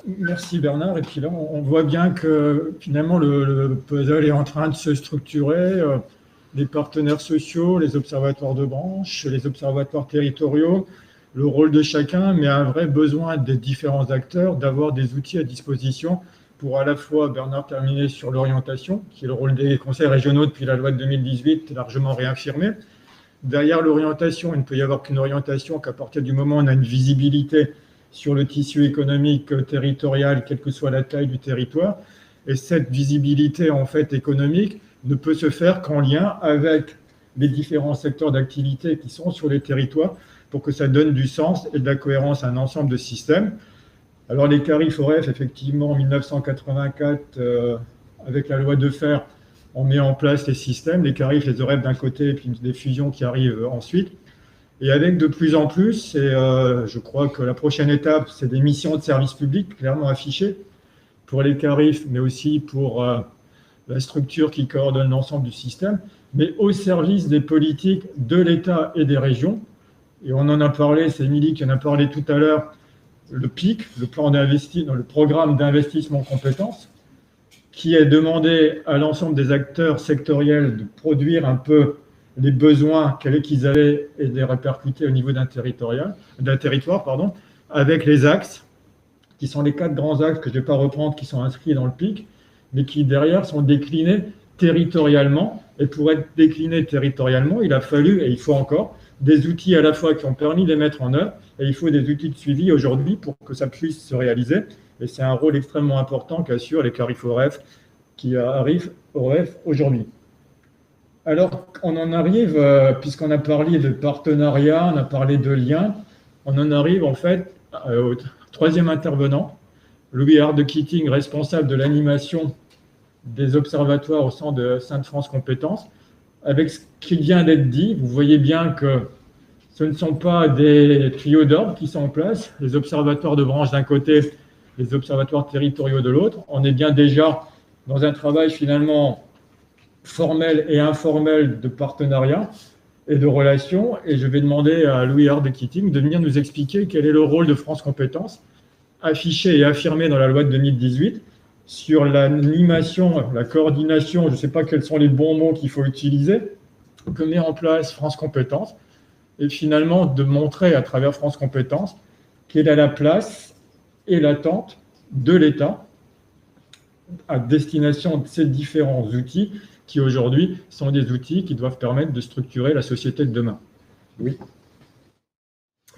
Merci Bernard. Et puis là, on voit bien que finalement le puzzle est en train de se structurer. Les partenaires sociaux, les observatoires de branche, les observatoires territoriaux, le rôle de chacun, mais un vrai besoin des différents acteurs d'avoir des outils à disposition pour à la fois, Bernard terminer sur l'orientation, qui est le rôle des conseils régionaux depuis la loi de 2018, largement réaffirmé. Derrière l'orientation, il ne peut y avoir qu'une orientation qu'à partir du moment où on a une visibilité sur le tissu économique territorial, quelle que soit la taille du territoire. Et cette visibilité en fait économique ne peut se faire qu'en lien avec les différents secteurs d'activité qui sont sur les territoires pour que ça donne du sens et de la cohérence à un ensemble de systèmes. Alors les CARIF-OREF, effectivement, en 1984, avec la loi Defferre, on met en place les systèmes, les CARIF, les OREF d'un côté, et puis des fusions qui arrivent ensuite. Et avec de plus en plus, et je crois que la prochaine étape, c'est des missions de service public clairement affichées pour les CARIF, mais aussi pour la structure qui coordonne l'ensemble du système, mais au service des politiques de l'État et des régions. Et on en a parlé, c'est Émilie qui en a parlé tout à l'heure, le PIC, le programme d'investissement en compétences, qui est demandé à l'ensemble des acteurs sectoriels de produire un peu les besoins qu'ils avaient et de les répercuter au niveau d'un territoire, avec les axes, qui sont les 4 grands axes que je ne vais pas reprendre, qui sont inscrits dans le PIC, mais qui derrière sont déclinés territorialement. Et pour être déclinés territorialement, il a fallu, et il faut encore, des outils à la fois qui ont permis de les mettre en œuvre, et il faut des outils de suivi aujourd'hui pour que ça puisse se réaliser. Et c'est un rôle extrêmement important qu'assurent les CARIF-OREF qui arrivent au REF aujourd'hui. Alors, on en arrive, puisqu'on a parlé de partenariat, on a parlé de liens, on en arrive en fait au troisième intervenant, Louis Harde-Keating, responsable de l'animation des observatoires au sein de Sainte-France Compétences. Avec ce qui vient d'être dit, vous voyez bien que ce ne sont pas des tuyaux d'ordre qui sont en place, les observatoires de branche d'un côté, les observatoires territoriaux de l'autre. On est bien déjà dans un travail finalement formel et informel de partenariat et de relations. Et je vais demander à Louis Harde-Keating de venir nous expliquer quel est le rôle de France Compétences, affiché et affirmé dans la loi de 2018, sur l'animation, la coordination, je ne sais pas quels sont les bons mots qu'il faut utiliser, que met en place France Compétences, et finalement de montrer à travers France Compétences quelle est la place et l'attente de l'État à destination de ces différents outils qui aujourd'hui sont des outils qui doivent permettre de structurer la société de demain. Oui.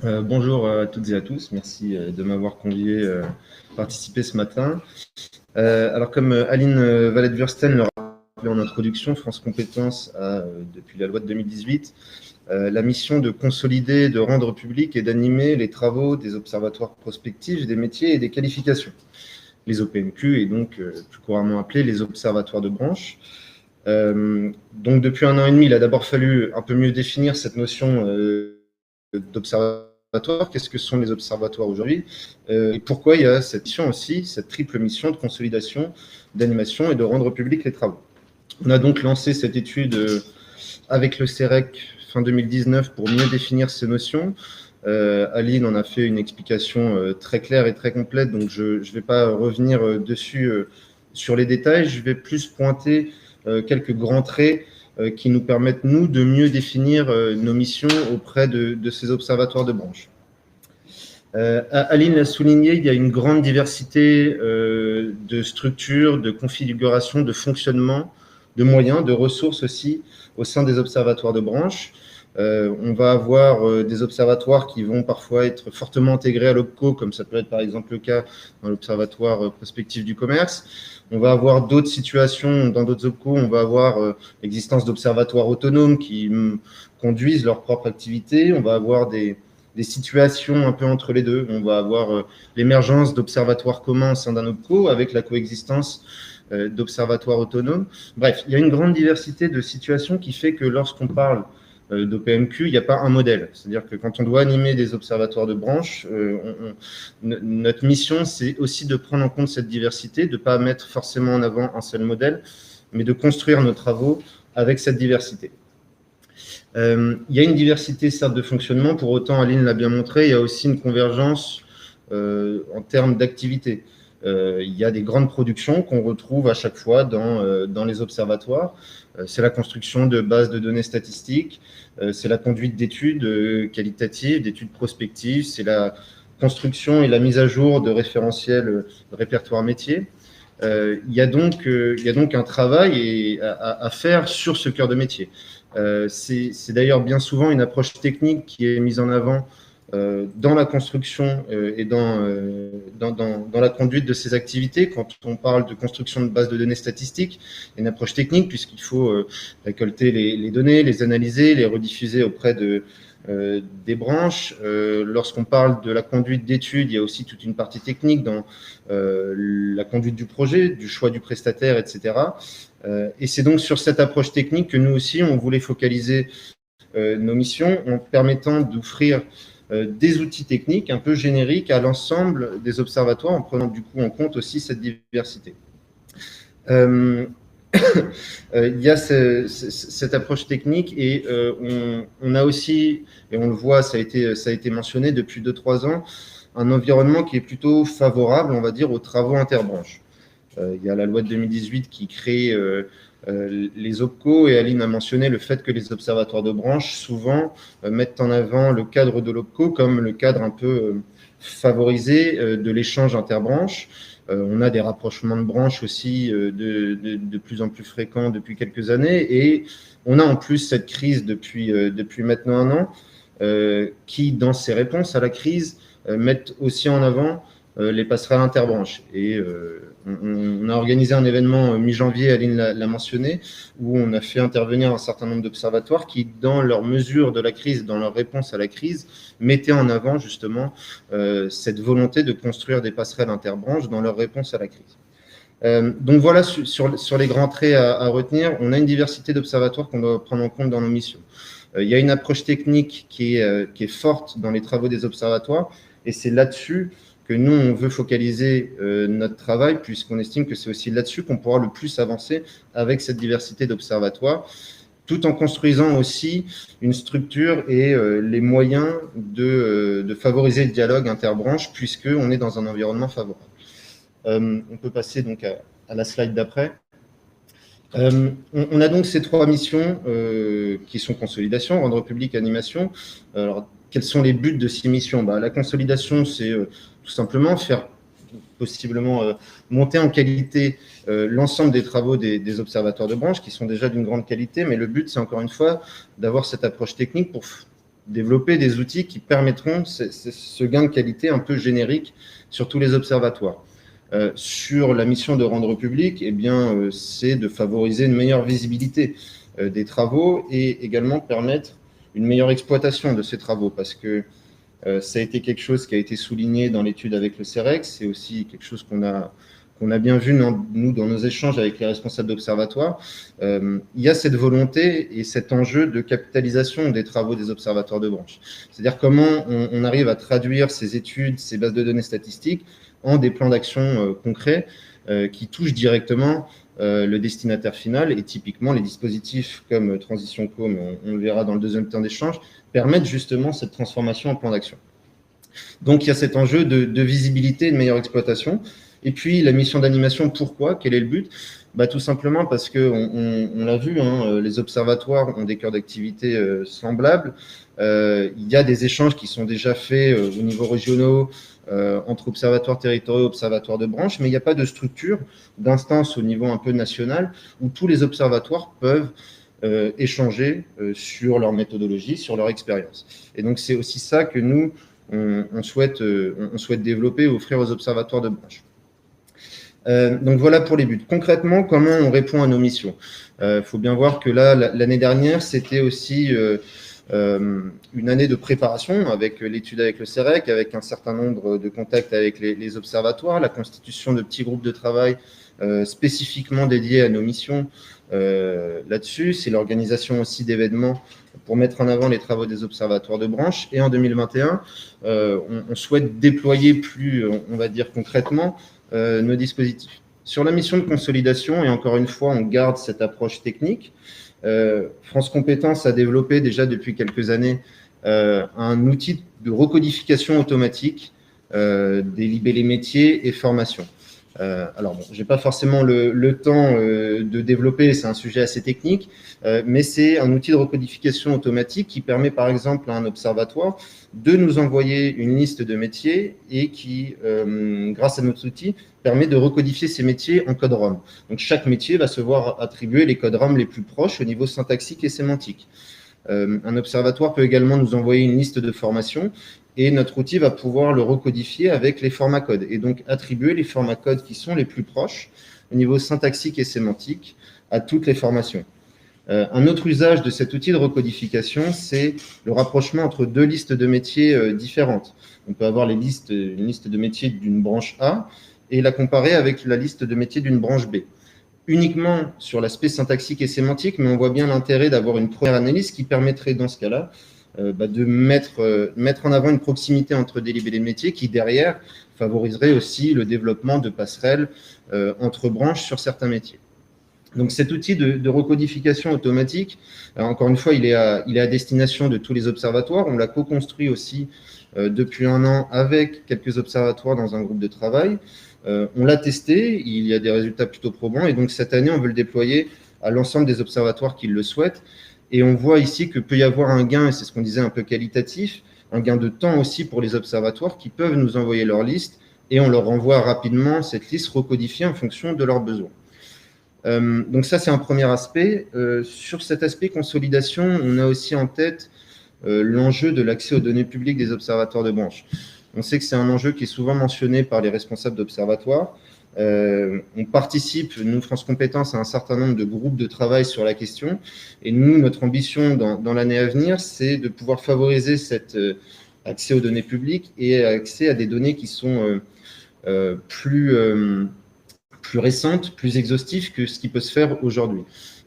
Bonjour à toutes et à tous, merci de m'avoir convié à participer ce matin. Alors comme Aline Valette-Wursten le rappelait en introduction, France Compétences a, depuis la loi de 2018, la mission de consolider, de rendre public et d'animer les travaux des observatoires prospectifs des métiers et des qualifications, les OPMQ, et donc plus couramment appelés les observatoires de branche. Donc depuis 1 an et demi, il a d'abord fallu un peu mieux définir cette notion d'observatoire. Qu'est-ce que sont les observatoires aujourd'hui et pourquoi il y a cette mission aussi, cette triple mission de consolidation, d'animation et de rendre public les travaux. On a donc lancé cette étude avec le CEREC fin 2019 pour mieux définir ces notions. Aline en a fait une explication très claire et très complète, donc je ne vais pas revenir dessus sur les détails. Je vais plus pointer quelques grands traits qui nous permettent, nous, de mieux définir nos missions auprès de ces observatoires de branche. Aline l'a souligné, il y a une grande diversité de structures, de configurations, de fonctionnement, de moyens, de ressources aussi au sein des observatoires de branche. On va avoir des observatoires qui vont parfois être fortement intégrés à l'OPCO, comme ça peut être par exemple le cas dans l'Observatoire prospectif du commerce. On va avoir d'autres situations, dans d'autres OPCO, on va avoir l'existence d'observatoires autonomes qui conduisent leur propre activité. On va avoir des situations un peu entre les deux. On va avoir l'émergence d'observatoires communs au sein d'un OPCO avec la coexistence d'observatoires autonomes. Bref, il y a une grande diversité de situations qui fait que lorsqu'on parle d'OPMQ, il n'y a pas un modèle. C'est-à-dire que quand on doit animer des observatoires de branche, notre mission, c'est aussi de prendre en compte cette diversité, de ne pas mettre forcément en avant un seul modèle, mais de construire nos travaux avec cette diversité. Il y a une diversité, certes, de fonctionnement. Pour autant, Aline l'a bien montré, il y a aussi une convergence en termes d'activité. Il y a des grandes productions qu'on retrouve à chaque fois dans les observatoires. C'est la construction de bases de données statistiques, c'est la conduite d'études qualitatives, d'études prospectives, c'est la construction et la mise à jour de référentiels répertoires métiers. Il y a donc un travail à faire sur ce cœur de métier. C'est d'ailleurs bien souvent une approche technique qui est mise en avant dans la construction et dans la conduite de ces activités. Quand on parle de construction de bases de données statistiques, il y a une approche technique puisqu'il faut récolter les données, les analyser, les rediffuser auprès des branches. Lorsqu'on parle de la conduite d'études, il y a aussi toute une partie technique dans la conduite du projet, du choix du prestataire, etc. Et c'est donc sur cette approche technique que nous aussi, on voulait focaliser nos missions en permettant d'offrir des outils techniques un peu génériques à l'ensemble des observatoires en prenant du coup en compte aussi cette diversité. Il y a cette approche technique et on a aussi, et on le voit, ça a été mentionné depuis 2-3 ans, un environnement qui est plutôt favorable, on va dire, aux travaux interbranches. Il y a la loi de 2018 qui crée les OPCO, et Aline a mentionné le fait que les observatoires de branche souvent mettent en avant le cadre de l'OPCO comme le cadre un peu favorisé de l'échange interbranches. On a des rapprochements de branches aussi de plus en plus fréquents depuis quelques années, et on a en plus cette crise depuis maintenant 1 an qui, dans ses réponses à la crise, mettent aussi en avant les passerelles interbranches. Et on a organisé un événement mi-janvier, Aline l'a mentionné, où on a fait intervenir un certain nombre d'observatoires qui, dans leur mesure de la crise, dans leur réponse à la crise, mettaient en avant justement cette volonté de construire des passerelles interbranches dans leur réponse à la crise. Donc voilà, sur les grands traits à retenir, on a une diversité d'observatoires qu'on doit prendre en compte dans nos missions. Il y a une approche technique qui est forte dans les travaux des observatoires, et c'est là-dessus que nous, on veut focaliser notre travail, puisqu'on estime que c'est aussi là-dessus qu'on pourra le plus avancer avec cette diversité d'observatoires, tout en construisant aussi une structure et les moyens de favoriser le dialogue interbranche, puisqu'on est dans un environnement favorable. On peut passer donc à la slide d'après. On a donc ces 3 missions qui sont consolidation, rendre public, animation. Alors, quels sont les buts de ces missions? La consolidation, c'est tout simplement faire possiblement monter en qualité l'ensemble des travaux des observatoires de branche qui sont déjà d'une grande qualité, mais le but, c'est encore une fois d'avoir cette approche technique pour développer des outils qui permettront ce gain de qualité un peu générique sur tous les observatoires. Sur la mission de rendre public, eh bien, c'est de favoriser une meilleure visibilité des travaux et également permettre une meilleure exploitation de ces travaux, parce que ça a été quelque chose qui a été souligné dans l'étude avec le CEREX, c'est aussi quelque chose qu'on a bien vu, nous, dans nos échanges avec les responsables d'observatoires. Il y a cette volonté et cet enjeu de capitalisation des travaux des observatoires de branche. C'est-à-dire comment on arrive à traduire ces études, ces bases de données statistiques en des plans d'action concrets qui touchent directement le destinataire final, et typiquement les dispositifs comme Transition Co, mais on le verra dans le deuxième temps d'échange, permettent justement cette transformation en plan d'action. Donc il y a cet enjeu de visibilité et de meilleure exploitation. Et puis la mission d'animation, pourquoi? Quel est le but? Tout simplement parce qu'on l'a vu, les observatoires ont des cœurs d'activité semblables. Il y a des échanges qui sont déjà faits au niveau régionaux, entre observatoires territoriaux et observatoires de branche, mais il n'y a pas de structure, d'instance au niveau un peu national où tous les observatoires peuvent échanger sur leur méthodologie, sur leur expérience. Et donc c'est aussi ça que nous, on souhaite développer et offrir aux observatoires de branche. Donc voilà pour les buts. Concrètement, comment on répond à nos missions? Faut bien voir que là, l'année dernière, c'était aussi une année de préparation avec l'étude avec le CEREC, avec un certain nombre de contacts avec les observatoires, la constitution de petits groupes de travail spécifiquement dédiés à nos missions là-dessus. C'est l'organisation aussi d'événements pour mettre en avant les travaux des observatoires de branche. Et en 2021, on souhaite déployer plus, on va dire concrètement, nos dispositifs. Sur la mission de consolidation, et encore une fois, on garde cette approche technique. France Compétences a développé déjà depuis quelques années un outil de recodification automatique des libellés métiers et formation. Alors, bon, je n'ai pas forcément le temps de développer, c'est un sujet assez technique, mais c'est un outil de recodification automatique qui permet, par exemple, à un observatoire de nous envoyer une liste de métiers et qui, grâce à notre outil, permet de recodifier ces métiers en code ROM. Donc, chaque métier va se voir attribuer les codes ROM les plus proches au niveau syntaxique et sémantique. Un observatoire peut également nous envoyer une liste de formations et notre outil va pouvoir le recodifier avec les formats codes et donc attribuer les formats codes qui sont les plus proches au niveau syntaxique et sémantique à toutes les formations. Un autre usage de cet outil de recodification, c'est le rapprochement entre deux listes de métiers différentes. On peut avoir une liste de métiers d'une branche A et la comparer avec la liste de métiers d'une branche B. Uniquement sur l'aspect syntaxique et sémantique, mais on voit bien l'intérêt d'avoir une première analyse qui permettrait dans ce cas-là de mettre en avant une proximité entre des libellés de métiers qui, derrière, favoriserait aussi le développement de passerelles entre branches sur certains métiers. Donc cet outil de recodification automatique, encore une fois, il est à destination de tous les observatoires. On l'a co-construit aussi depuis 1 an avec quelques observatoires dans un groupe de travail. On l'a testé, il y a des résultats plutôt probants, et donc cette année, on veut le déployer à l'ensemble des observatoires qui le souhaitent. Et on voit ici que peut y avoir un gain, et c'est ce qu'on disait un peu qualitatif, un gain de temps aussi pour les observatoires qui peuvent nous envoyer leur liste, et on leur renvoie rapidement cette liste recodifiée en fonction de leurs besoins. Donc ça, c'est un premier aspect. Sur cet aspect consolidation, on a aussi en tête l'enjeu de l'accès aux données publiques des observatoires de branche. On sait que c'est un enjeu qui est souvent mentionné par les responsables d'observatoires. On participe, nous, France Compétences, à un certain nombre de groupes de travail sur la question. Et nous, notre ambition dans l'année à venir, c'est de pouvoir favoriser cet accès aux données publiques et accès à des données qui sont plus récentes, plus exhaustives que ce qui peut se faire aujourd'hui.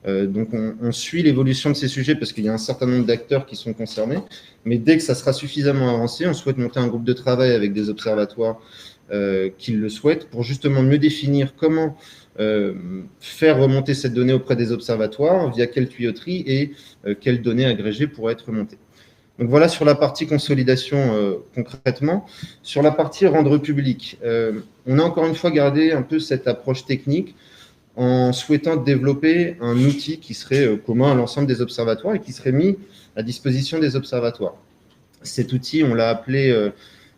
Donc, on suit l'évolution de ces sujets parce qu'il y a un certain nombre d'acteurs qui sont concernés. Mais dès que ça sera suffisamment avancé, on souhaite monter un groupe de travail avec des observatoires qui le souhaitent pour justement mieux définir comment faire remonter cette donnée auprès des observatoires, via quelle tuyauterie et quelles données agrégées pourraient être remontées. Donc voilà sur la partie consolidation concrètement. Sur la partie rendre public, on a encore une fois gardé un peu cette approche technique en souhaitant développer un outil qui serait commun à l'ensemble des observatoires et qui serait mis à disposition des observatoires. Cet outil, on l'a appelé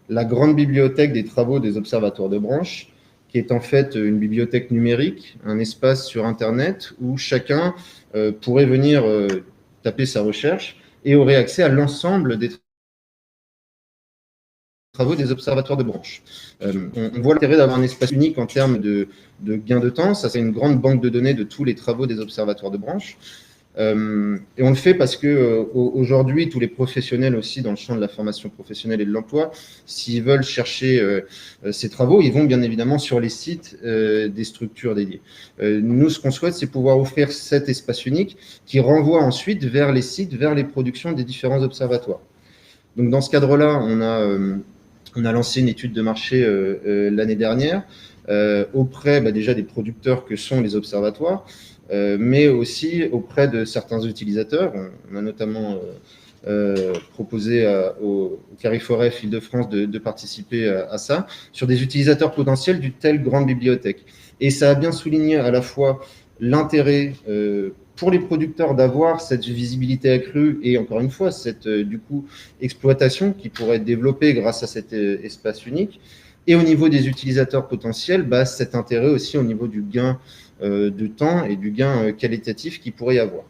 la grande bibliothèque des travaux des observatoires de branche, qui est en fait une bibliothèque numérique, un espace sur Internet où chacun pourrait venir taper sa recherche et aurait accès à l'ensemble des travaux des observatoires de branche. On voit l'intérêt d'avoir un espace unique en termes de gain de temps. Ça, c'est une grande banque de données de tous les travaux des observatoires de branche. Et on le fait parce que aujourd'hui, tous les professionnels aussi dans le champ de la formation professionnelle et de l'emploi, s'ils veulent chercher ces travaux, ils vont bien évidemment sur les sites des structures dédiées. Nous, ce qu'on souhaite, c'est pouvoir offrir cet espace unique qui renvoie ensuite vers les sites, vers les productions des différents observatoires. Donc, dans ce cadre-là, on a lancé une étude de marché l'année dernière auprès déjà des producteurs que sont les observatoires, mais aussi auprès de certains utilisateurs. On a notamment proposé au Cariforef Île-de-France de participer à ça, sur des utilisateurs potentiels d'une telle grande bibliothèque. Et ça a bien souligné à la fois l'intérêt pour les producteurs d'avoir cette visibilité accrue et encore une fois, cette exploitation qui pourrait être développée grâce à cet espace unique. Et au niveau des utilisateurs potentiels, cet intérêt aussi au niveau du gain de temps et du gain qualitatif qu'il pourrait y avoir.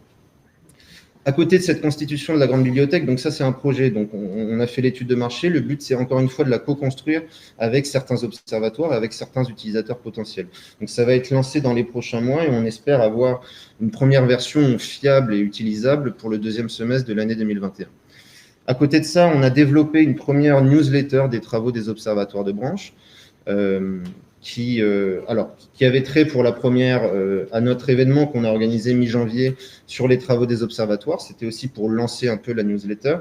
À côté de cette constitution de la grande bibliothèque, donc ça c'est un projet, donc on a fait l'étude de marché, le but c'est encore une fois de la co-construire avec certains observatoires, avec certains utilisateurs potentiels. Donc ça va être lancé dans les prochains mois et on espère avoir une première version fiable et utilisable pour le 2e semestre de l'année 2021. À côté de ça, on a développé une première newsletter des travaux des observatoires de branche, qui avait trait pour la première à notre événement qu'on a organisé mi-janvier sur les travaux des observatoires. C'était aussi pour lancer un peu la newsletter.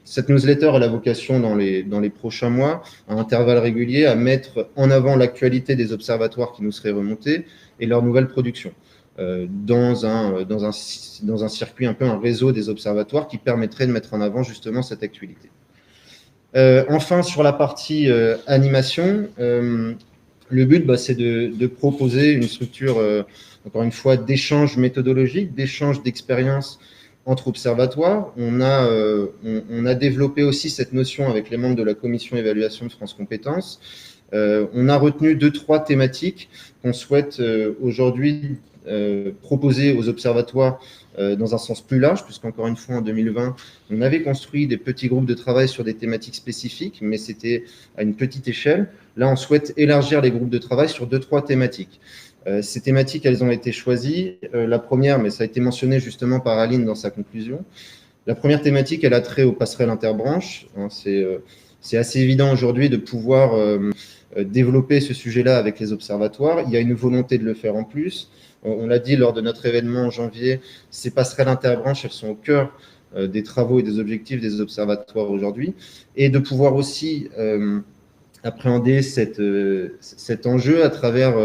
Cette newsletter a la vocation dans les prochains mois, à intervalles réguliers, à mettre en avant l'actualité des observatoires qui nous seraient remontés et leurs nouvelles productions. Dans un circuit, un peu un réseau des observatoires qui permettrait de mettre en avant justement cette actualité. Enfin, sur la partie animation, le but, c'est de proposer une structure, encore une fois, d'échange méthodologique, d'échange d'expérience entre observatoires. On a développé aussi cette notion avec les membres de la commission évaluation de France Compétences. On a retenu 2-3 thématiques qu'on souhaite aujourd'hui proposer aux observatoires dans un sens plus large, puisqu'encore une fois, en 2020, on avait construit des petits groupes de travail sur des thématiques spécifiques, mais c'était à une petite échelle. Là, on souhaite élargir les groupes de travail sur 2-3 thématiques. Ces thématiques, elles ont été choisies. La première, mais ça a été mentionné justement par Aline dans sa conclusion. La première thématique, elle a trait aux passerelles interbranches. C'est assez évident aujourd'hui de pouvoir développer ce sujet-là avec les observatoires. Il y a une volonté de le faire en plus. On l'a dit lors de notre événement en janvier, ces passerelles interbranches, elles sont au cœur des travaux et des objectifs des observatoires aujourd'hui. Et de pouvoir aussi appréhender cet enjeu à travers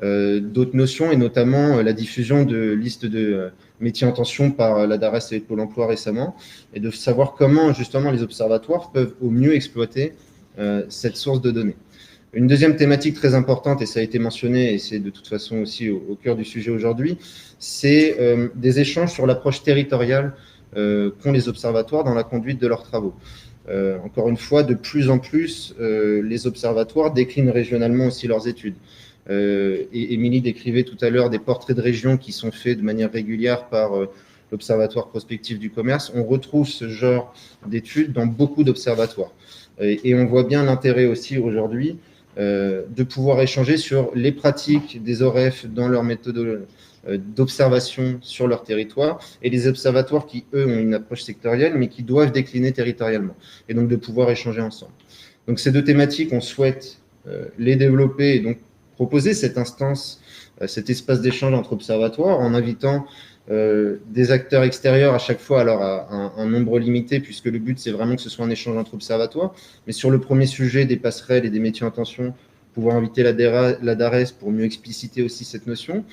d'autres notions, et notamment la diffusion de listes de métiers en tension par la DARES et Pôle emploi récemment, et de savoir comment justement les observatoires peuvent au mieux exploiter cette source de données. Une deuxième thématique très importante, et ça a été mentionné, et c'est de toute façon aussi au cœur du sujet aujourd'hui, c'est des échanges sur l'approche territoriale qu'ont les observatoires dans la conduite de leurs travaux. Encore une fois, de plus en plus, les observatoires déclinent régionalement aussi leurs études. Et Émilie décrivait tout à l'heure des portraits de régions qui sont faits de manière régulière par l'Observatoire prospectif du commerce. On retrouve ce genre d'études dans beaucoup d'observatoires. Et on voit bien l'intérêt aussi aujourd'hui de pouvoir échanger sur les pratiques des OREF dans leur méthode d'observation sur leur territoire, et les observatoires qui, eux, ont une approche sectorielle, mais qui doivent décliner territorialement, et donc de pouvoir échanger ensemble. Donc ces deux thématiques, on souhaite les développer, et donc proposer cette instance, cet espace d'échange entre observatoires, en invitant des acteurs extérieurs à chaque fois, alors à un nombre limité, puisque le but, c'est vraiment que ce soit un échange entre observatoires. Mais sur le premier sujet des passerelles et des métiers en tension, pouvoir inviter la DARES pour mieux expliciter aussi cette notion.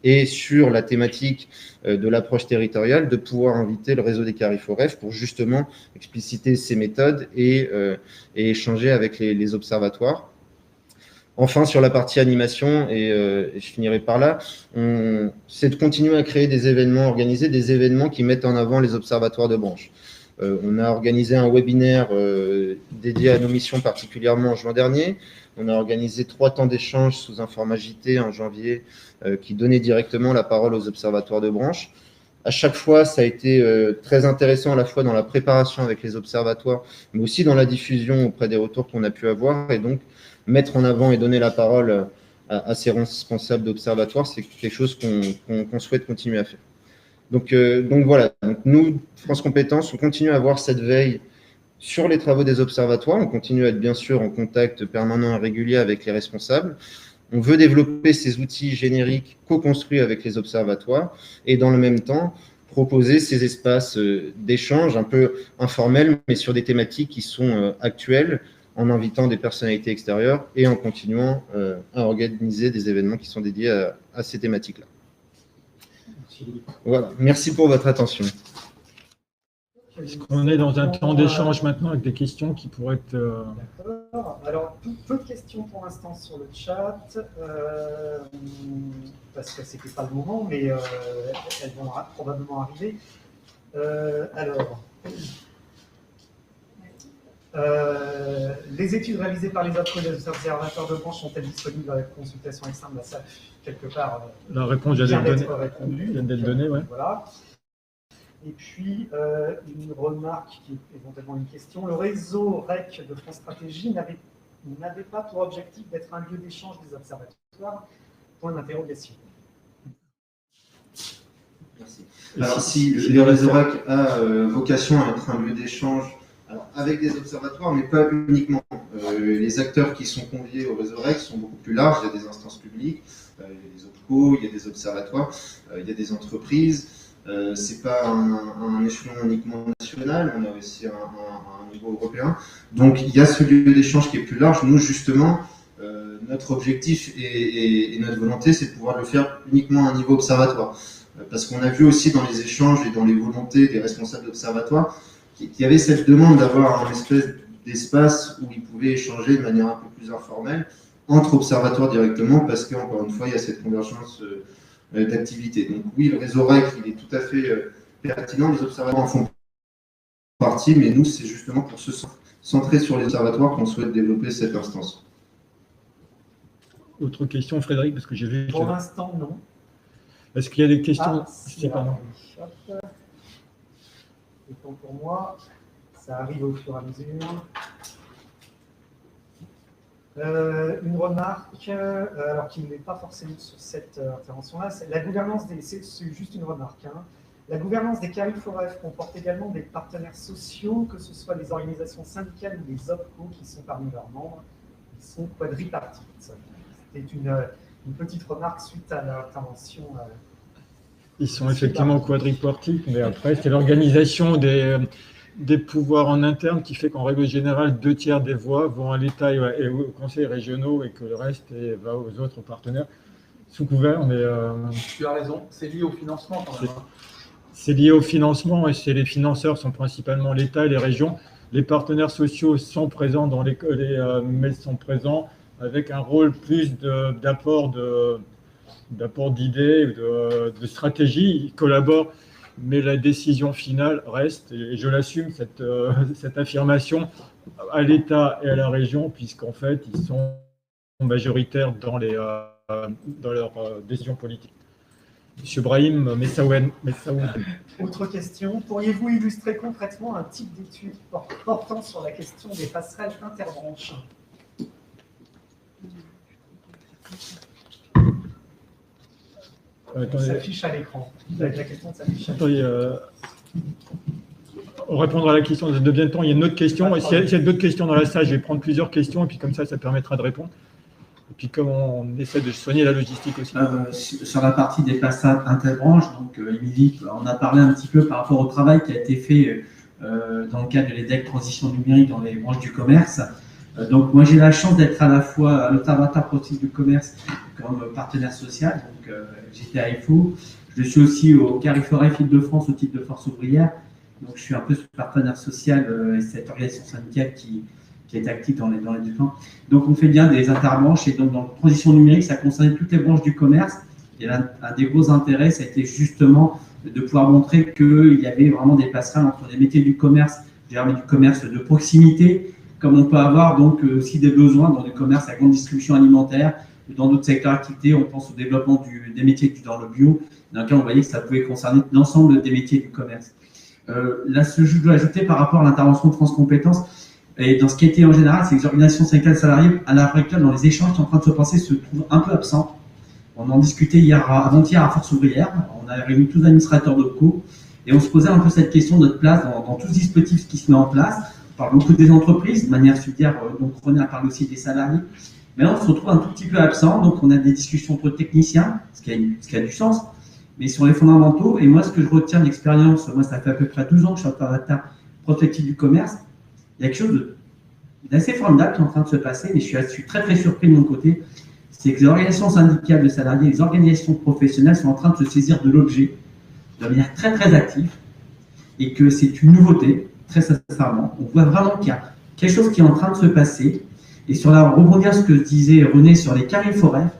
Et sur la thématique de l'approche territoriale, de pouvoir inviter le réseau des CARIFOREF pour justement expliciter ces méthodes et échanger avec les observatoires. Enfin, sur la partie animation, et je finirai par là, c'est de continuer à créer des événements, organiser des événements qui mettent en avant les observatoires de branche. On a organisé un webinaire dédié à nos missions particulièrement en juin dernier. On a organisé 3 temps d'échange sous un format JT en janvier qui donnait directement la parole aux observatoires de branche. À chaque fois, ça a été très intéressant à la fois dans la préparation avec les observatoires, mais aussi dans la diffusion auprès des retours qu'on a pu avoir. Et donc, mettre en avant et donner la parole à ces responsables d'observatoires, c'est quelque chose qu'on souhaite continuer à faire. Donc voilà, donc nous, France Compétences, on continue à avoir cette veille sur les travaux des observatoires. On continue à être bien sûr en contact permanent et régulier avec les responsables. On veut développer ces outils génériques co-construits avec les observatoires et dans le même temps proposer ces espaces d'échange un peu informels, mais sur des thématiques qui sont actuelles, en invitant des personnalités extérieures et en continuant à organiser des événements qui sont dédiés à ces thématiques-là. Voilà, merci pour votre attention. Est-ce qu'on est dans un temps d'échange maintenant avec des questions qui pourraient être… D'accord. Alors, peu de questions pour l'instant sur le chat, parce que ce n'était pas le moment, mais elles vont probablement arriver. Les études réalisées par les observateurs de branche sont-elles disponibles avec consultation externe? Ça, quelque part, la réponse vient d'être donnée. Ouais. Voilà. Et puis, une remarque qui est éventuellement une question. Le réseau REC de France Stratégie n'avait pas pour objectif d'être un lieu d'échange des observatoires? Point d'interrogation. Merci. Alors, si le réseau REC a vocation à être un lieu d'échange avec des observatoires, mais pas uniquement. Les acteurs qui sont conviés au réseau REC sont beaucoup plus larges. Il y a des instances publiques, il y a des OPCO, il y a des observatoires, il y a des entreprises. C'est pas un échelon uniquement national, on a aussi un niveau européen. Donc il y a ce lieu d'échange qui est plus large. Nous justement, notre objectif et notre volonté, c'est de pouvoir le faire uniquement à un niveau observatoire. Parce qu'on a vu aussi dans les échanges et dans les volontés des responsables d'observatoires qu'il y avait cette demande d'avoir un espèce d'espace où ils pouvaient échanger de manière un peu plus informelle entre observatoires directement, parce qu'encore une fois, il y a cette convergence d'activités. Donc oui, le réseau REC, il est tout à fait pertinent, les observatoires en font partie, mais nous, c'est justement pour se centrer sur les observatoires qu'on souhaite développer cette instance. Autre question, Frédéric, parce que j'ai vu... Pour l'instant, non. Est-ce qu'il y a des questions? C'est pas non. Et pour moi, ça arrive au fur et à mesure. Une remarque, alors qui n'est pas forcément sur cette intervention-là, c'est la gouvernance des... C'est juste une remarque. Hein. La gouvernance des CARIFOREF comporte également des partenaires sociaux, que ce soit les organisations syndicales ou les OPCO qui sont parmi leurs membres, qui sont quadripartites. C'était une petite remarque suite à l'intervention. Ils sont effectivement quadripartites, mais après, c'est l'organisation des pouvoirs en interne qui fait qu'en règle générale, 2/3 des voix vont à l'État et aux conseils régionaux et que le reste va aux autres partenaires sous couvert. Mais, tu as raison, c'est lié au financement quand même. C'est lié au financement et les financeurs sont principalement l'État et les régions. Les partenaires sociaux sont présents dans mais sont présents avec un rôle plus d'apport d'idées, de stratégie. Ils collaborent, mais la décision finale reste, et je l'assume, cette affirmation, à l'État et à la région, puisqu'en fait, ils sont majoritaires dans leurs décisions politiques. Monsieur Brahim Messaoud. Autre question, pourriez-vous illustrer concrètement un type d'étude portant sur la question des passerelles interbranches? Ça s'affiche à l'écran. La question s'affiche à l'écran. On répondra à la question de bien de temps. Il y a une autre question. S'il y a d'autres questions dans la salle, je vais prendre plusieurs questions et puis comme ça permettra de répondre. Et puis comme on essaie de soigner la logistique aussi. Sur la partie des passerelles interbranches, donc Émilie, on a parlé un petit peu par rapport au travail qui a été fait dans le cadre de l'EDEC Transition numérique dans les branches du commerce. Donc moi j'ai la chance d'être à la fois à l'Observatoire politique du commerce comme partenaire social, donc j'étais à IFO. Je suis aussi au CARIFOREF Île-de-France au titre de force ouvrière, donc je suis un peu ce partenaire social et cette organisation syndicale qui est active dans les deux camps. Donc on fait bien des interbranches et donc dans la transition numérique ça concerne toutes les branches du commerce. Et un des gros intérêts ça a été justement de pouvoir montrer qu'il y avait vraiment des passerelles entre les métiers du commerce, du commerce de proximité, comme on peut avoir donc aussi des besoins dans le commerce à grande distribution alimentaire, dans d'autres secteurs d'activité, on pense au développement des métiers dans le bio, dans lequel on voyait que ça pouvait concerner l'ensemble des métiers du commerce. Là, ce que je dois ajouter par rapport à l'intervention de France Compétences, et dans ce qui a été en général, c'est que les organisations syndicales salariées, à l'heure actuelle, dans les échanges qui sont en train de se passer, se trouvent un peu absents. On en discutait avant-hier à Force Ouvrière, on a réuni tous les administrateurs d'OPCO, et on se posait un peu cette question de notre place dans tout ce dispositif qui se met en place. On parle beaucoup des entreprises, de manière subsidiaire, donc René a parlé aussi des salariés. Maintenant, on se retrouve un tout petit peu absent, donc on a des discussions entre techniciens, ce qui a du sens, mais sur les fondamentaux. Et moi, ce que je retiens de l'expérience, moi, ça fait à peu près 12 ans que je suis observateur protectif du commerce. Il y a quelque chose d'assez formidable qui est en train de se passer, mais je suis très, très surpris de mon côté. C'est que les organisations syndicales de salariés, les organisations professionnelles sont en train de se saisir de l'objet de manière très, très active et que c'est une nouveauté, très sincèrement. On voit vraiment qu'il y a quelque chose qui est en train de se passer. Et sur la rebondir ce que disait René sur les CARIFOREF,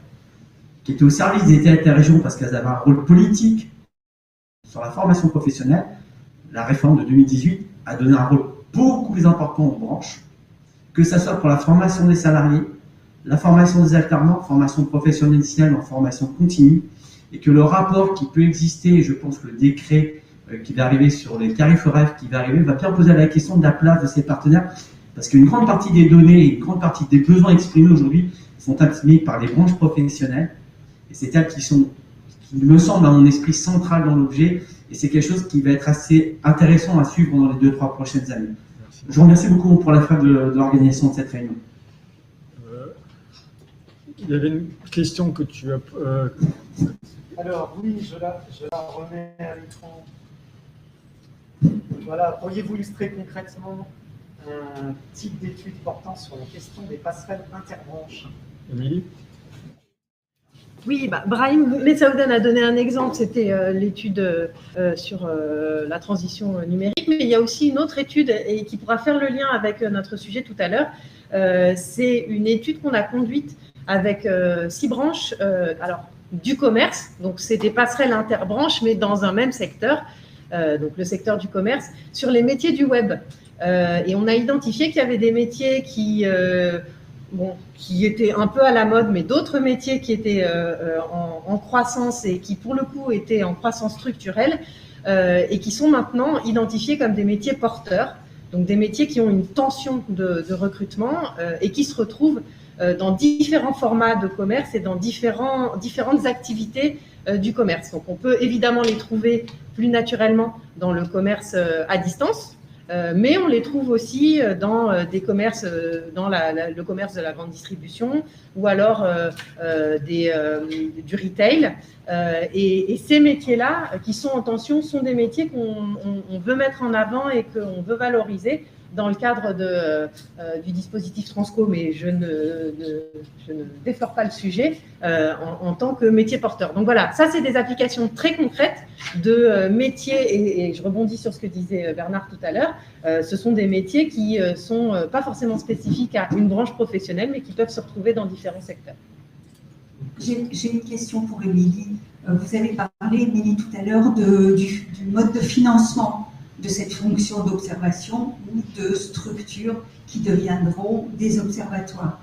qui étaient au service des États et des régions parce qu'elles avaient un rôle politique sur la formation professionnelle, la réforme de 2018 a donné un rôle beaucoup plus important aux branches, que ce soit pour la formation des salariés, la formation des alternants, formation professionnelle initiale en formation continue, et que le rapport qui peut exister, je pense que le décret qui va arriver sur les CARIFOREF qui va arriver, va bien poser la question de la place de ces partenaires, parce qu'une grande partie des données et une grande partie des besoins exprimés aujourd'hui sont exprimés par les branches professionnelles, et c'est elles qui me semblent à mon esprit centrales dans l'objet, et c'est quelque chose qui va être assez intéressant à suivre dans les 2-3 prochaines années. Merci. Je vous remercie beaucoup pour la fin de l'organisation de cette réunion. Il y avait une question que tu as... Alors oui, je la remets à l'écran. Voilà, pourriez-vous illustrer concrètement un type d'étude portant sur la question des passerelles interbranches? Émilie? Oui, Brahim Messaouden a donné un exemple, c'était l'étude sur la transition numérique, mais il y a aussi une autre étude et qui pourra faire le lien avec notre sujet tout à l'heure. C'est une étude qu'on a conduite avec 6 branches du commerce, donc c'est des passerelles interbranches, mais dans un même secteur, donc le secteur du commerce, sur les métiers du web. Et on a identifié qu'il y avait des métiers qui étaient un peu à la mode, mais d'autres métiers qui étaient en croissance et qui, pour le coup, étaient en croissance structurelle et qui sont maintenant identifiés comme des métiers porteurs, donc des métiers qui ont une tension de recrutement et qui se retrouvent dans différents formats de commerce et dans différentes activités du commerce. Donc, on peut évidemment les trouver plus naturellement dans le commerce à distance, mais on les trouve aussi dans des commerces, dans le commerce de la grande distribution ou alors du retail. Et ces métiers-là qui sont en tension sont des métiers qu'on veut mettre en avant et qu'on veut valoriser dans le cadre du dispositif Transco, mais je ne déflore pas le sujet en tant que métier porteur. Donc voilà, ça c'est des applications très concrètes de métiers, et je rebondis sur ce que disait Bernard tout à l'heure, ce sont des métiers qui ne sont pas forcément spécifiques à une branche professionnelle, mais qui peuvent se retrouver dans différents secteurs. J'ai une question pour Émilie. Vous avez parlé, Émilie, tout à l'heure du mode de financement de cette fonction d'observation ou de structure qui deviendront des observatoires.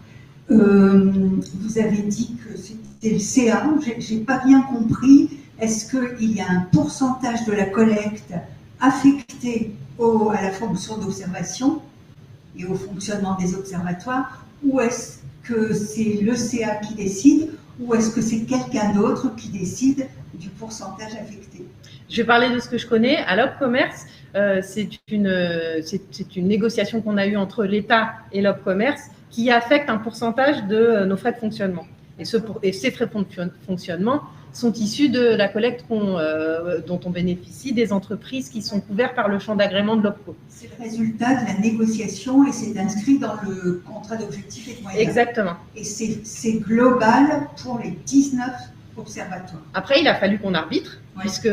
Vous avez dit que c'était le CA, je n'ai pas bien compris. Est-ce qu'il y a un pourcentage de la collecte affecté à la fonction d'observation et au fonctionnement des observatoires, ou est-ce que c'est le CA qui décide, ou est-ce que c'est quelqu'un d'autre qui décide du pourcentage affecté? Je vais parler de ce que je connais. À l'OpCommerce, c'est une négociation qu'on a eue entre l'État et l'OpCommerce qui affecte un pourcentage de nos frais de fonctionnement. Et ces frais de fonctionnement sont issus de la collecte dont on bénéficie des entreprises qui sont couvertes par le champ d'agrément de l'OPCO. C'est le résultat de la négociation et c'est inscrit dans le contrat d'objectifs et de moyens. Exactement. Et c'est global pour les 19 observatoires. Après, il a fallu qu'on arbitre, puisque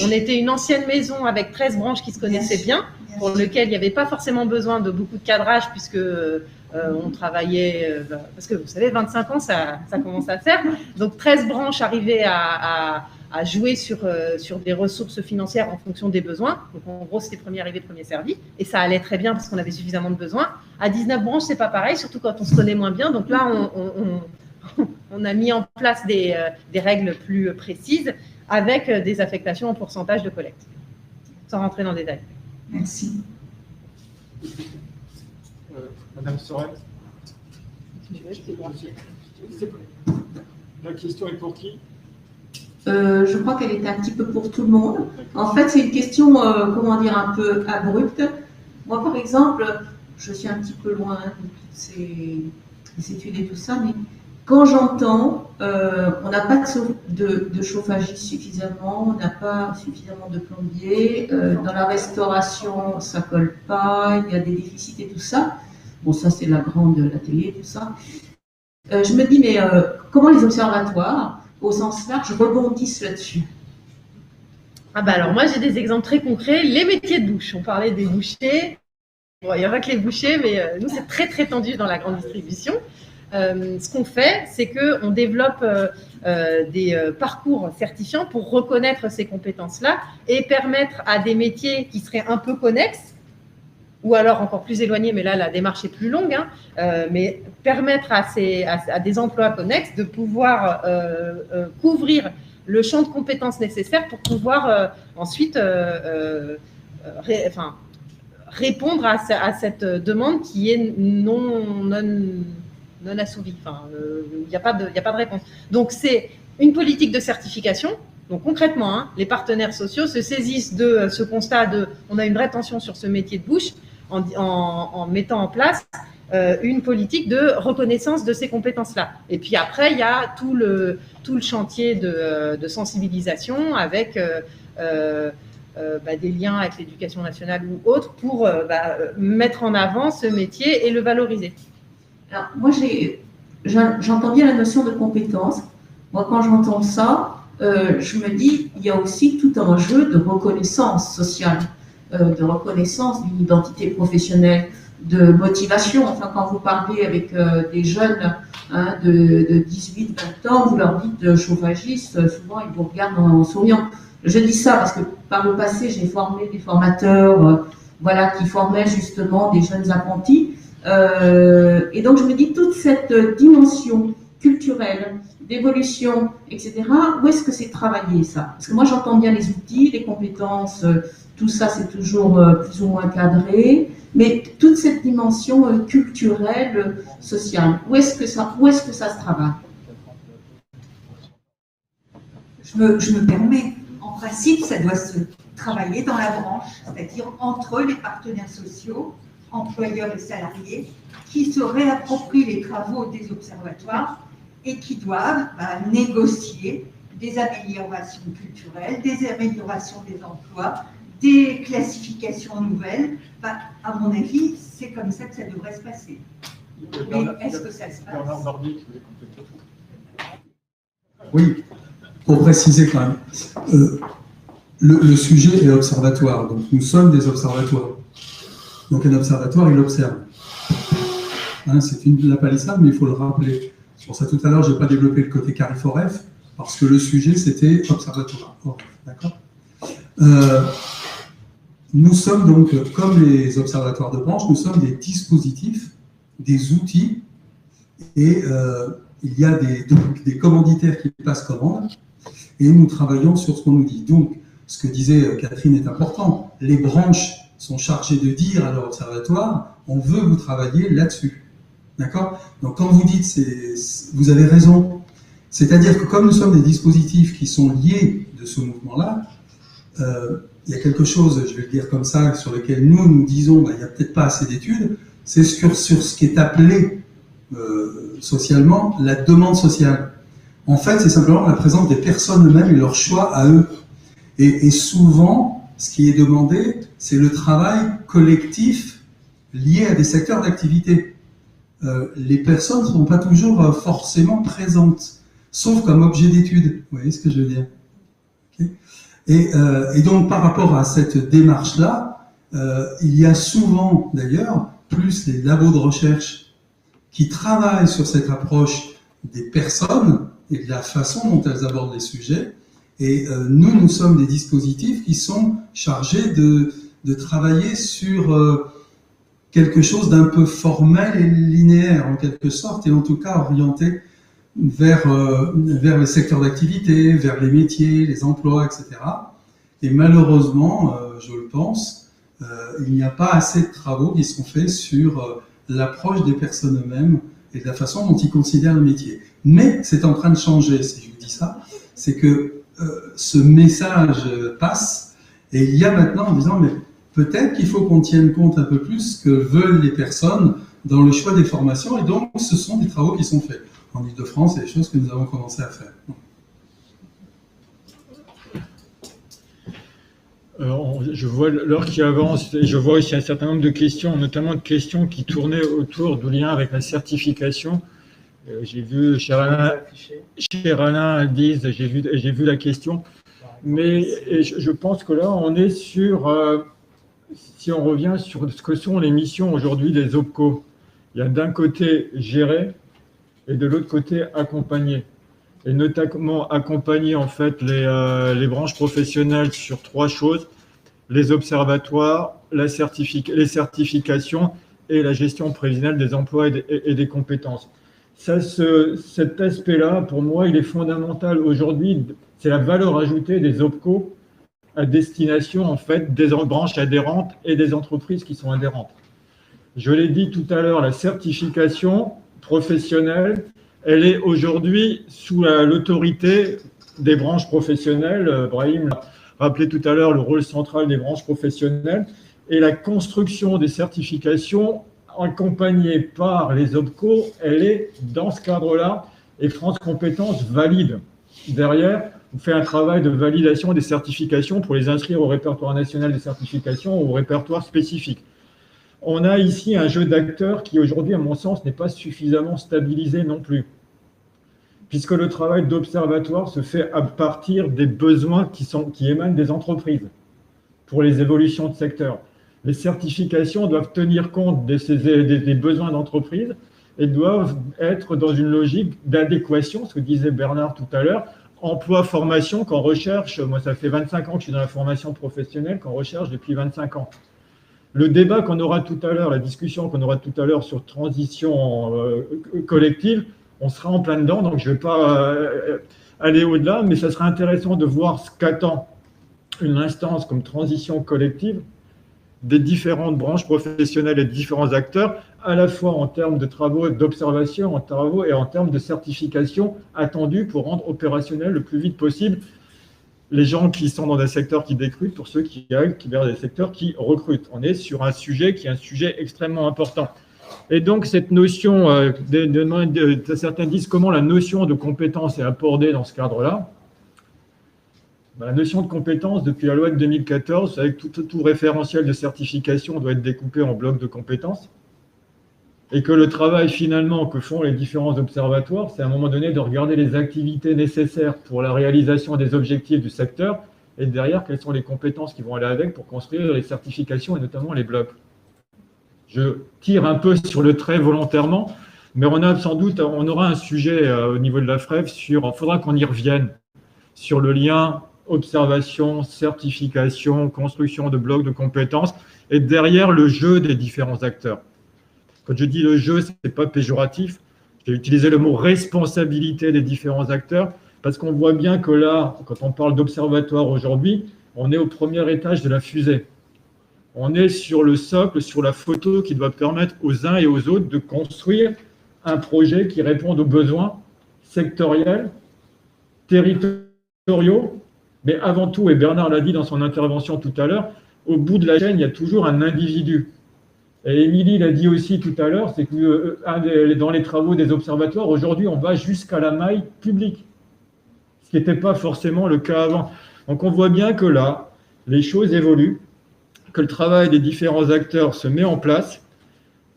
on était une ancienne maison avec 13 branches qui se connaissaient bien pour lequel il n'y avait pas forcément besoin de beaucoup de cadrage, puisque on travaillait, parce que vous savez, 25 ans, ça commence à faire. Donc 13 branches arrivaient à jouer sur des ressources financières en fonction des besoins. Donc en gros, c'était premier arrivé, premier servi. Et ça allait très bien parce qu'on avait suffisamment de besoins. À 19 branches, c'est pas pareil, surtout quand on se connaît moins bien. Donc là, on a mis en place des règles plus précises avec des affectations en pourcentage de collecte, sans rentrer dans le détail. Merci. Madame Sorel. La question est pour qui? Je crois qu'elle était un petit peu pour tout le monde. En fait, c'est une question, comment dire, un peu abrupte. Moi, par exemple, je suis un petit peu loin de toutes ces études et tout ça, mais quand j'entends on n'a pas de chauffagiste suffisamment, on n'a pas suffisamment de plombiers, dans la restauration, ça colle pas, il y a des déficits et tout ça. Bon, ça, c'est la télé, tout ça. Je me dis, mais comment les observatoires, au sens large, rebondissent là-dessus? Alors, moi, j'ai des exemples très concrets. Les métiers de bouche. On parlait des bouchers. Bon, il n'y a pas que les bouchers, mais nous, c'est très, très tendu dans la grande distribution. Ce qu'on fait, c'est qu'on développe des parcours certifiants pour reconnaître ces compétences-là et permettre à des métiers qui seraient un peu connexes, ou alors encore plus éloignés, mais là, la démarche est plus longue, mais permettre à des emplois connexes de pouvoir couvrir le champ de compétences nécessaires pour pouvoir ensuite répondre à cette demande qui est non assouvie. Il n'y a pas de réponse. Donc, c'est une politique de certification. Donc, concrètement, les partenaires sociaux se saisissent de ce constat on a une vraie tension sur ce métier de bouche en mettant en place une politique de reconnaissance de ces compétences-là. Et puis après, il y a tout le chantier de sensibilisation avec des liens avec l'éducation nationale ou autres pour mettre en avant ce métier et le valoriser. Alors, moi, j'entends bien la notion de compétence. Moi, quand j'entends ça, je me dis, il y a aussi tout un jeu de reconnaissance sociale, de reconnaissance d'une identité professionnelle, de motivation. Enfin, quand vous parlez avec des jeunes hein, de 18-20 ans, vous leur dites chauffagiste, souvent ils vous regardent en souriant. Je dis ça parce que par le passé, j'ai formé des formateurs voilà, qui formaient justement des jeunes apprentis. Et donc, je me dis, toute cette dimension culturelle, d'évolution, etc., où est-ce que c'est travaillé, ça? Parce que moi, j'entends bien les outils, les compétences, tout ça, c'est toujours plus ou moins cadré, mais toute cette dimension culturelle, sociale, où est-ce que ça se travaille? Je me permets, en principe, ça doit se travailler dans la branche, c'est-à-dire entre les partenaires sociaux, employeurs et salariés, qui se réapproprient les travaux des observatoires et qui doivent négocier des améliorations culturelles, des améliorations des emplois, des classifications nouvelles. À mon avis, c'est comme ça que ça devrait se passer. Mais est-ce que ça se passe? Bernard Nordic, vous voulez compléter? Oui, pour préciser quand même, le sujet est observatoire, donc nous sommes des observatoires. Donc un observatoire, il observe. Hein, c'est la palissade, mais il faut le rappeler. C'est pour ça tout à l'heure, je n'ai pas développé le côté CARIFOREF, parce que le sujet, c'était observatoire. D'accord. Nous sommes donc, comme les observatoires de branche, nous sommes des dispositifs, des outils, et il y a des commanditaires qui passent commande, et nous travaillons sur ce qu'on nous dit. Donc, ce que disait Catherine est important. Les branches sont chargées de dire à leur observatoire, on veut vous travailler là-dessus. D'accord? Donc, quand vous dites, vous avez raison. C'est-à-dire que comme nous sommes des dispositifs qui sont liés de ce mouvement-là, il y a quelque chose, je vais le dire comme ça, sur lequel nous disons, il n'y a peut-être pas assez d'études, c'est sur ce qui est appelé socialement la demande sociale. En fait, c'est simplement la présence des personnes eux-mêmes et leur choix à eux. Et souvent, ce qui est demandé, c'est le travail collectif lié à des secteurs d'activité. Les personnes ne sont pas toujours forcément présentes, sauf comme objet d'étude. Vous voyez ce que je veux dire? Okay. Et donc, par rapport à cette démarche-là, il y a souvent, d'ailleurs, plus les labos de recherche qui travaillent sur cette approche des personnes et de la façon dont elles abordent les sujets. Et nous sommes des dispositifs qui sont chargés de travailler sur quelque chose d'un peu formel et linéaire, en quelque sorte, et en tout cas orienté vers les secteurs d'activité, vers les métiers, les emplois, etc. Et malheureusement, je le pense, il n'y a pas assez de travaux qui sont faits sur l'approche des personnes eux-mêmes et de la façon dont ils considèrent le métier. Mais c'est en train de changer, si je vous dis ça, c'est que ce message passe, et il y a maintenant en disant, mais peut-être qu'il faut qu'on tienne compte un peu plus que veulent les personnes dans le choix des formations, et donc ce sont des travaux qui sont faits. En Ile-de-France, il y a des choses que nous avons commencé à faire. Je vois l'heure qui avance, et je vois aussi un certain nombre de questions, notamment de questions qui tournaient autour du lien avec la certification. J'ai vu cher Alain disent, j'ai vu la question, mais je pense que là on est sur, si on revient sur ce que sont les missions aujourd'hui des OPCO, il y a d'un côté gérer et de l'autre côté accompagner, et notamment accompagner en fait les branches professionnelles sur trois choses: les observatoires, les certifications et la gestion prévisionnelle des emplois et des compétences. Cet aspect-là, pour moi, il est fondamental aujourd'hui. C'est la valeur ajoutée des OPCO à destination en fait des branches adhérentes et des entreprises qui sont adhérentes. Je l'ai dit tout à l'heure, la certification professionnelle, elle est aujourd'hui sous l'autorité des branches professionnelles. Brahim l'a rappelé tout à l'heure, le rôle central des branches professionnelles, et la construction des certifications accompagnée par les OPCO, elle est dans ce cadre-là, et France Compétences valide. Derrière, on fait un travail de validation des certifications pour les inscrire au répertoire national des certifications ou au répertoire spécifique. On a ici un jeu d'acteurs qui aujourd'hui, à mon sens, n'est pas suffisamment stabilisé non plus. puisque le travail d'observatoire se fait à partir des besoins qui émanent des entreprises pour les évolutions de secteur. Les certifications doivent tenir compte des besoins d'entreprise et doivent être dans une logique d'adéquation, ce que disait Bernard tout à l'heure, emploi, formation, qu'en recherche, moi ça fait 25 ans que je suis dans la formation professionnelle, qu'en recherche depuis 25 ans. Le débat qu'on aura tout à l'heure, la discussion qu'on aura tout à l'heure sur transition collective, on sera en plein dedans, donc je ne vais pas aller au-delà, mais ça sera intéressant de voir ce qu'attend une instance comme transition collective des différentes branches professionnelles et des différents acteurs, à la fois en termes de travaux d'observation, en travaux et en termes de certification attendus pour rendre opérationnel le plus vite possible les gens qui sont dans des secteurs qui décrutent pour ceux qui aillent vers des secteurs qui recrutent. On est sur un sujet qui est un sujet extrêmement important. Et donc, cette notion, certains disent comment la notion de compétence est abordée dans ce cadre-là. La notion de compétence, depuis la loi de 2014, vous savez que tout référentiel de certification doit être découpé en blocs de compétences et que le travail finalement que font les différents observatoires, c'est à un moment donné de regarder les activités nécessaires pour la réalisation des objectifs du secteur et derrière, quelles sont les compétences qui vont aller avec pour construire les certifications et notamment les blocs. Je tire un peu sur le trait volontairement, mais on aura un sujet au niveau de la FREF il faudra qu'on y revienne sur le lien observation, certification, construction de blocs de compétences, et derrière le jeu des différents acteurs. Quand je dis le jeu, ce n'est pas péjoratif, j'ai utilisé le mot responsabilité des différents acteurs, parce qu'on voit bien que là, quand on parle d'observatoire aujourd'hui, on est au premier étage de la fusée. On est sur le socle, sur la photo qui doit permettre aux uns et aux autres de construire un projet qui réponde aux besoins sectoriels, territoriaux, mais avant tout, et Bernard l'a dit dans son intervention tout à l'heure, au bout de la chaîne, il y a toujours un individu. Et Émilie l'a dit aussi tout à l'heure, c'est que dans les travaux des observatoires, aujourd'hui, on va jusqu'à la maille publique, ce qui n'était pas forcément le cas avant. Donc on voit bien que là, les choses évoluent, que le travail des différents acteurs se met en place.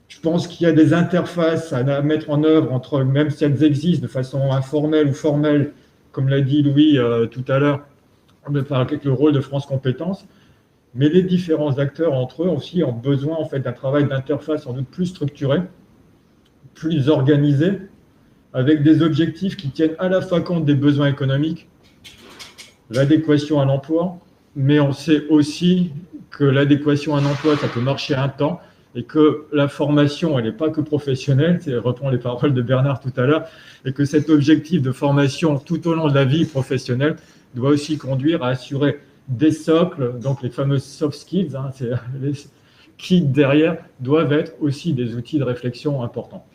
Je pense qu'il y a des interfaces à mettre en œuvre, entre, même si elles existent de façon informelle ou formelle, comme l'a dit Louis tout à l'heure, avec le rôle de France Compétences, mais les différents acteurs entre eux aussi ont besoin en fait d'un travail d'interface sans doute plus structuré, plus organisé, avec des objectifs qui tiennent à la fois compte des besoins économiques, l'adéquation à l'emploi, mais on sait aussi que l'adéquation à l'emploi, ça peut marcher un temps, et que la formation, elle n'est pas que professionnelle, je reprends les paroles de Bernard tout à l'heure, et que cet objectif de formation tout au long de la vie professionnelle doit aussi conduire à assurer des socles, donc les fameuses soft skills, qui derrière doivent être aussi des outils de réflexion importants.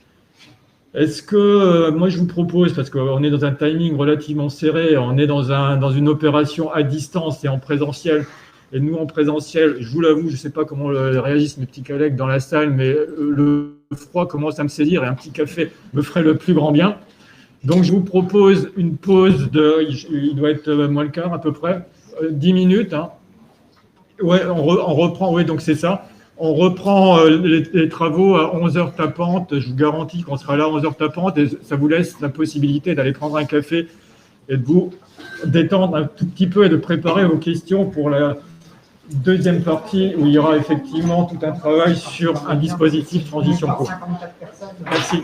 Est-ce que, moi je vous propose, parce qu'on est dans un timing relativement serré, on est dans une opération à distance et en présentiel, et nous en présentiel, je vous l'avoue, je ne sais pas comment réagissent mes petits collègues dans la salle, mais le froid commence à me saisir et un petit café me ferait le plus grand bien. Donc, je vous propose une pause il doit être moins le quart à peu près, 10 minutes. Hein. Ouais, on reprend, oui, donc c'est ça. On reprend les travaux à 11h tapantes. Je vous garantis qu'on sera là à 11h tapantes et ça vous laisse la possibilité d'aller prendre un café et de vous détendre un tout petit peu et de préparer vos questions pour la deuxième partie où il y aura effectivement tout un travail sur un dispositif transition courte. Merci.